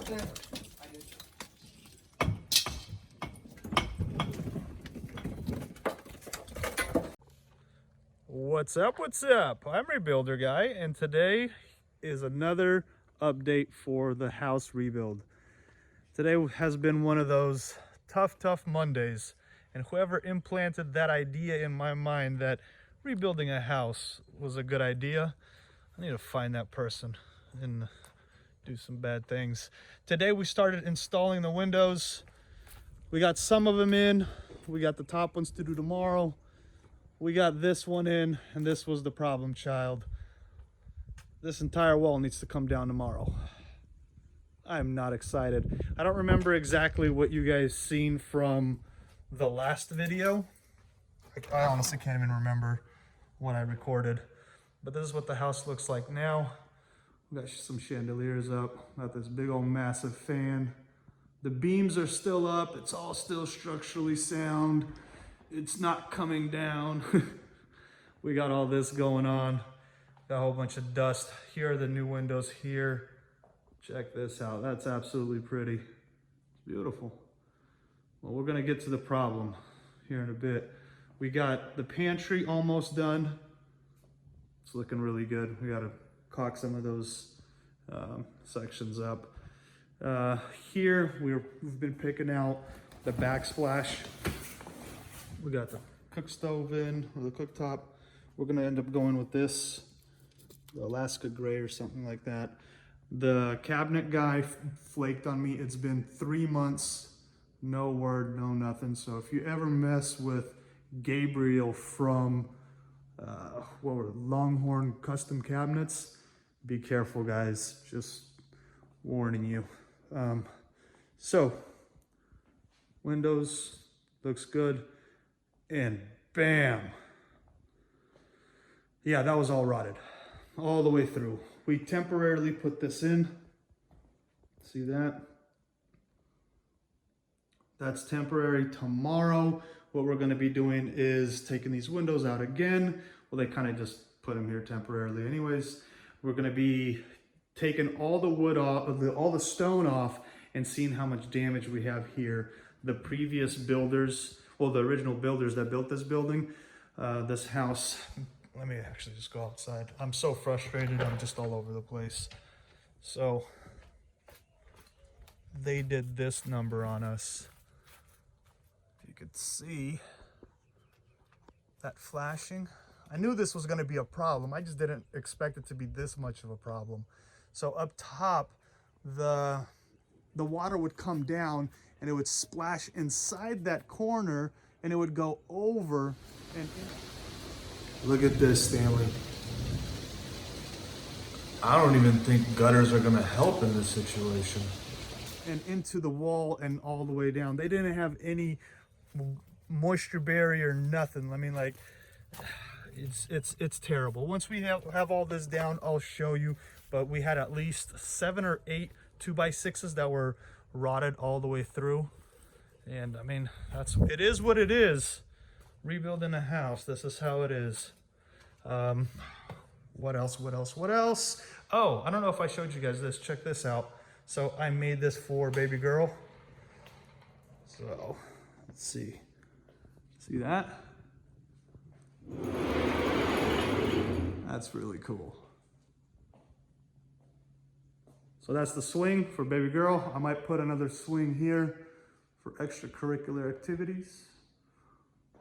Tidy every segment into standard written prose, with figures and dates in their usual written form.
What's up? What's up? I'm Rebuilder Guy, and today is another update for the house rebuild. Today has been one of those tough Mondays, and whoever implanted that idea in my mind that rebuilding a house was a good idea, I need to find that person and do some bad things. Today we started installing the windows. We got some of them in. We got the top ones to do tomorrow. We got this one in, and this was the problem child. This entire wall needs to come down tomorrow. I'm not excited. I don't remember exactly what you guys seen from the last video. I honestly can't even remember what I recorded. But this is what the house looks like now. We got some chandeliers up. Got this big old massive fan. The beams are still up. It's all still structurally sound. It's not coming down. We got all this going on. Got a whole bunch of dust. Here are the new windows here. Check this out. That's absolutely pretty. It's beautiful. Well, we're gonna get to the problem here in a bit. We got the pantry almost done. It's looking really good. We gotta caulk some of those sections up. Here we've been picking out the backsplash. We got the cook stove in, or the cooktop. We're gonna end up going with this, the Alaska gray or something like that. The cabinet guy flaked on me. It's been 3 months, no word, no nothing. So if you ever mess with Gabriel from Longhorn Custom Cabinets, be careful, guys. Just warning you. So windows looks good. And bam. Yeah, that was all rotted all the way through. We temporarily put this in. See that? That's temporary. Tomorrow, what we're going to be doing is taking these windows out again. Well, they kind of just put them here temporarily anyways. We're going to be taking all the wood off, all the stone off, and seeing how much damage we have here. The previous builders, well, the original builders that built this building, this house, let me actually just go outside. I'm so frustrated, I'm just all over the place. So they did this number on us. If you could see that flashing. I knew this was gonna be a problem. I just didn't expect it to be this much of a problem. So up top, the water would come down and it would splash inside that corner, and it would go over and in. Look at this, Stanley. I don't even think gutters are gonna help in this situation. And into the wall and all the way down. They didn't have any moisture barrier, nothing. I mean, like, it's terrible. Once we have all this down, I'll show you. But we had at least 7 or 8 2x6s that were rotted all the way through. And I mean, it is what it is. Rebuilding a house, this is how it is. What else? Oh, I don't know if I showed you guys this. Check this out. So I made this for baby girl. So let's see. See that? That's really cool. So that's the swing for baby girl. I might put another swing here for extracurricular activities.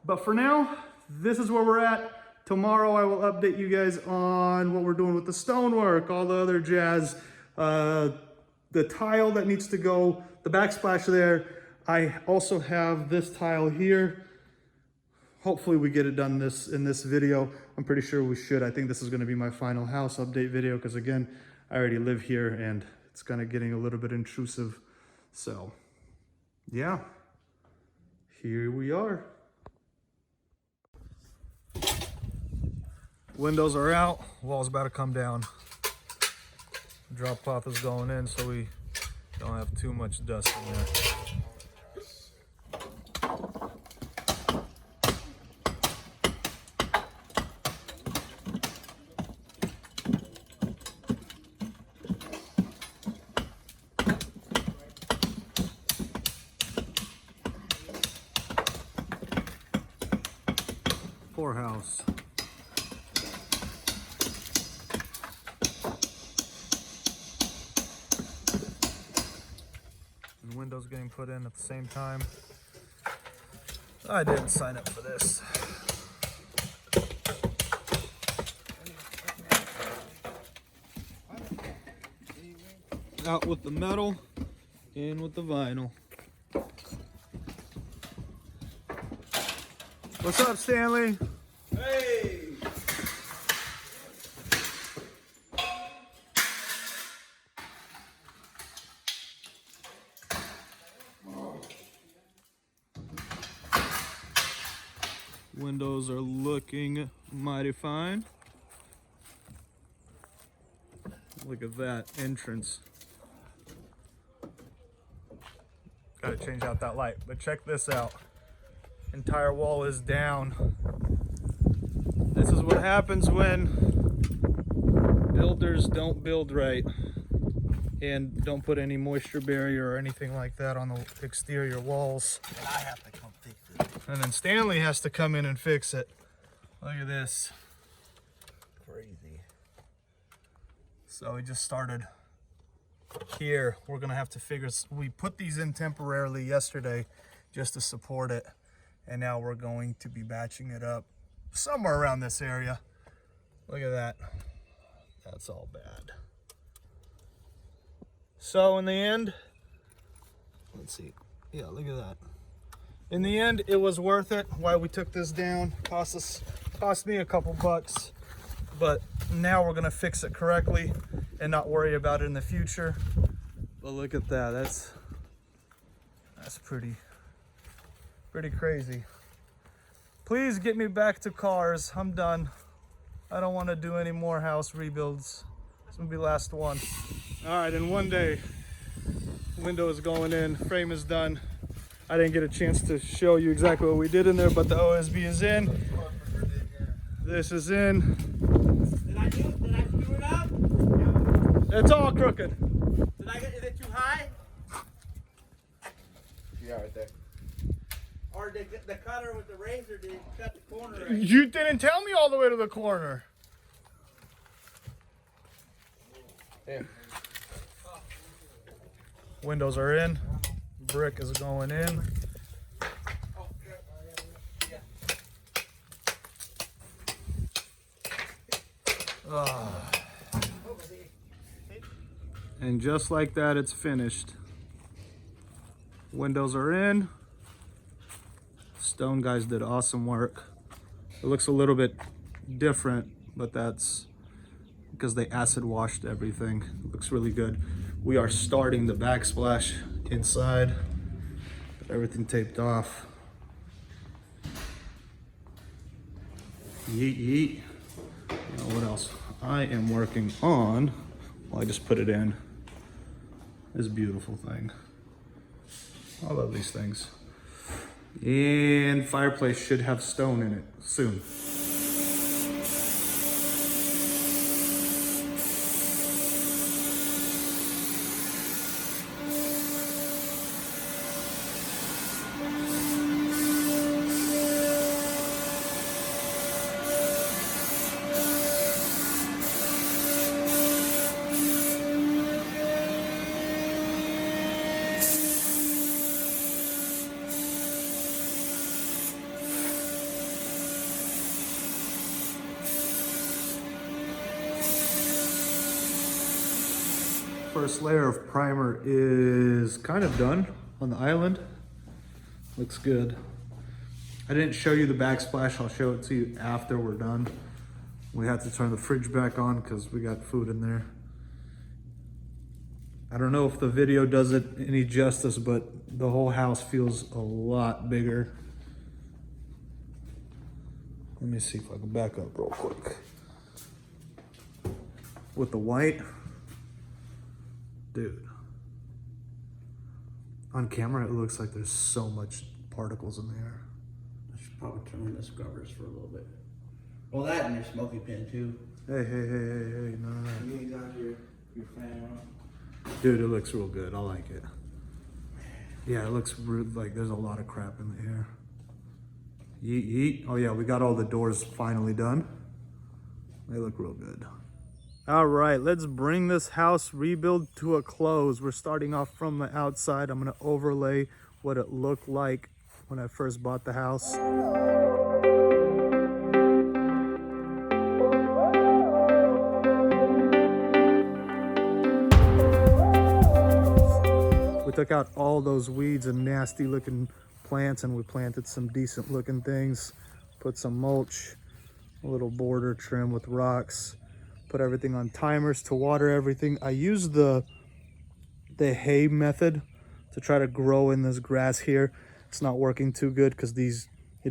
But for now, this is where we're at. Tomorrow I will update you guys on what we're doing with the stonework, all the other jazz, the tile that needs to go, the backsplash there. I also have this tile here. Hopefully we get it done in this video. I'm pretty sure we should. I think this is gonna be my final house update video because again, I already live here and it's kind of getting a little bit intrusive. So yeah, here we are. Windows are out, wall's about to come down. Drop cloth is going in so we don't have too much dust in there. Poor house. And windows getting put in at the same time. I didn't sign up for this. Out with the metal, in with the vinyl. What's up, Stanley? Hey! Windows are looking mighty fine. Look at that entrance. Gotta change out that light, but check this out. Entire wall is down. This is what happens when builders don't build right and don't put any moisture barrier or anything like that on the exterior walls. And I have to come fix it. And then Stanley has to come in and fix it. Look at this. Crazy. So we just started here. We're gonna have to figure, we put these in temporarily yesterday just to support it. And now we're going to be batching it up somewhere around this area. Look at that. That's all bad. So in the end, let's see. Yeah, look at that. In the end, it was worth it. Why we took this down. Cost me a couple bucks. But now we're gonna fix it correctly and not worry about it in the future. But look at that. That's pretty crazy. Please get me back to cars. I'm done. I don't want to do any more house rebuilds. This will be the last one. All right, in one day, window is going in, frame is done. I didn't get a chance to show you exactly what we did in there, but the OSB is in. This is in. Did I screw it up? It's all crooked. Is it too high? Yeah, right there. Or did the cutter with the razor did cut the corner right? You didn't tell me all the way to the corner. Yeah. Windows are in. Brick is going in. And just like that, it's finished. Windows are in. Stone guys did awesome work. It looks a little bit different, but that's because they acid washed everything. It looks really good. We are starting the backsplash inside. Got everything taped off. Yeet yeet. Now what else? I am working on, well, I just put it in, this beautiful thing. I love these things. And fireplace should have stone in it soon. First layer of primer is kind of done on the island. Looks good. I didn't show you the backsplash. I'll show it to you after we're done. We had to turn the fridge back on because we got food in there. I don't know if the video does it any justice, but the whole house feels a lot bigger. Let me see if I can back up real quick. With the white, dude, on camera it looks like there's so much particles in the air. I should probably turn on the scrubbers for a little bit. Well, that and your smoky pen too. Hey, no. You got your fan on. Dude, it looks real good. I like it. Yeah, it looks like there's a lot of crap in the air. Yeet, yeet. Oh yeah, we got all the doors finally done. They look real good. All right, let's bring this house rebuild to a close. We're starting off from the outside. I'm gonna overlay what it looked like when I first bought the house. We took out all those weeds and nasty looking plants, and we planted some decent looking things. Put some mulch, a little border trim with rocks, put everything on timers to water everything. I used the hay method to try to grow in this grass here. It's not working too good because the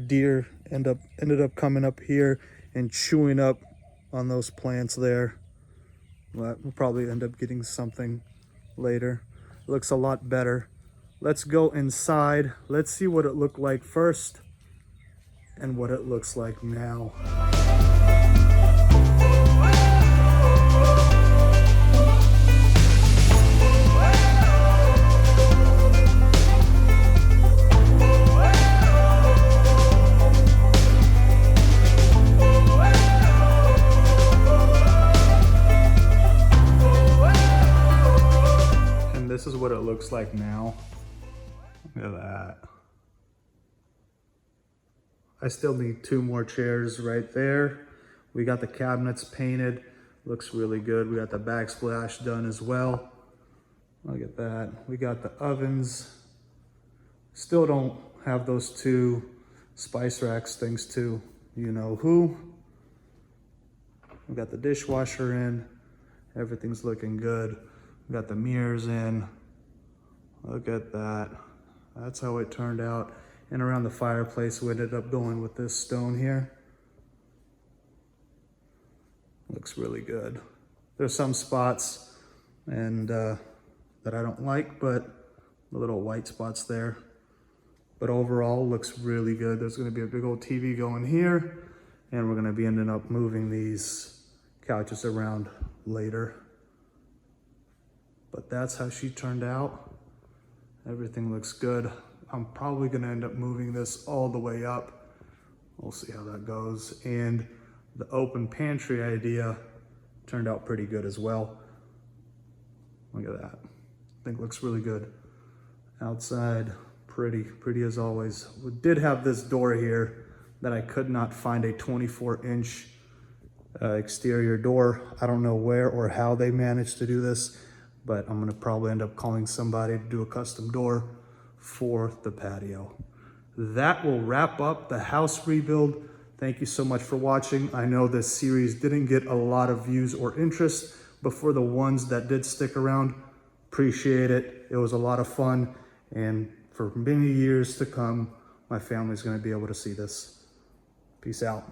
deer ended up coming up here and chewing up on those plants there. But we'll probably end up getting something later. It looks a lot better. Let's go inside. Let's see what it looked like first and what it looks like now. And this is what it looks like now. Look at that. I still need 2 more chairs right there. We got the cabinets painted. Looks really good. We got the backsplash done as well. Look at that. We got the ovens. Still don't have those 2 spice racks thanks to you know who. We got the dishwasher in. Everything's looking good. We got the mirrors in. Look at that. That's how it turned out. And around the fireplace, we ended up going with this stone here. Looks really good. There's some spots and that I don't like, but the little white spots there. But overall, looks really good. There's gonna be a big old TV going here, and we're gonna be ending up moving these couches around later. But that's how she turned out. Everything looks good. I'm probably gonna end up moving this all the way up. We'll see how that goes. And the open pantry idea turned out pretty good as well. Look at that. I think it looks really good. Outside, pretty as always. We did have this door here that I could not find a 24-inch exterior door. I don't know where or how they managed to do this, but I'm gonna probably end up calling somebody to do a custom door for the patio. That will wrap up the house rebuild. Thank you so much for watching. I know this series didn't get a lot of views or interest, but for the ones that did stick around, appreciate it. It was a lot of fun, and for many years to come, my family's gonna be able to see this. Peace out.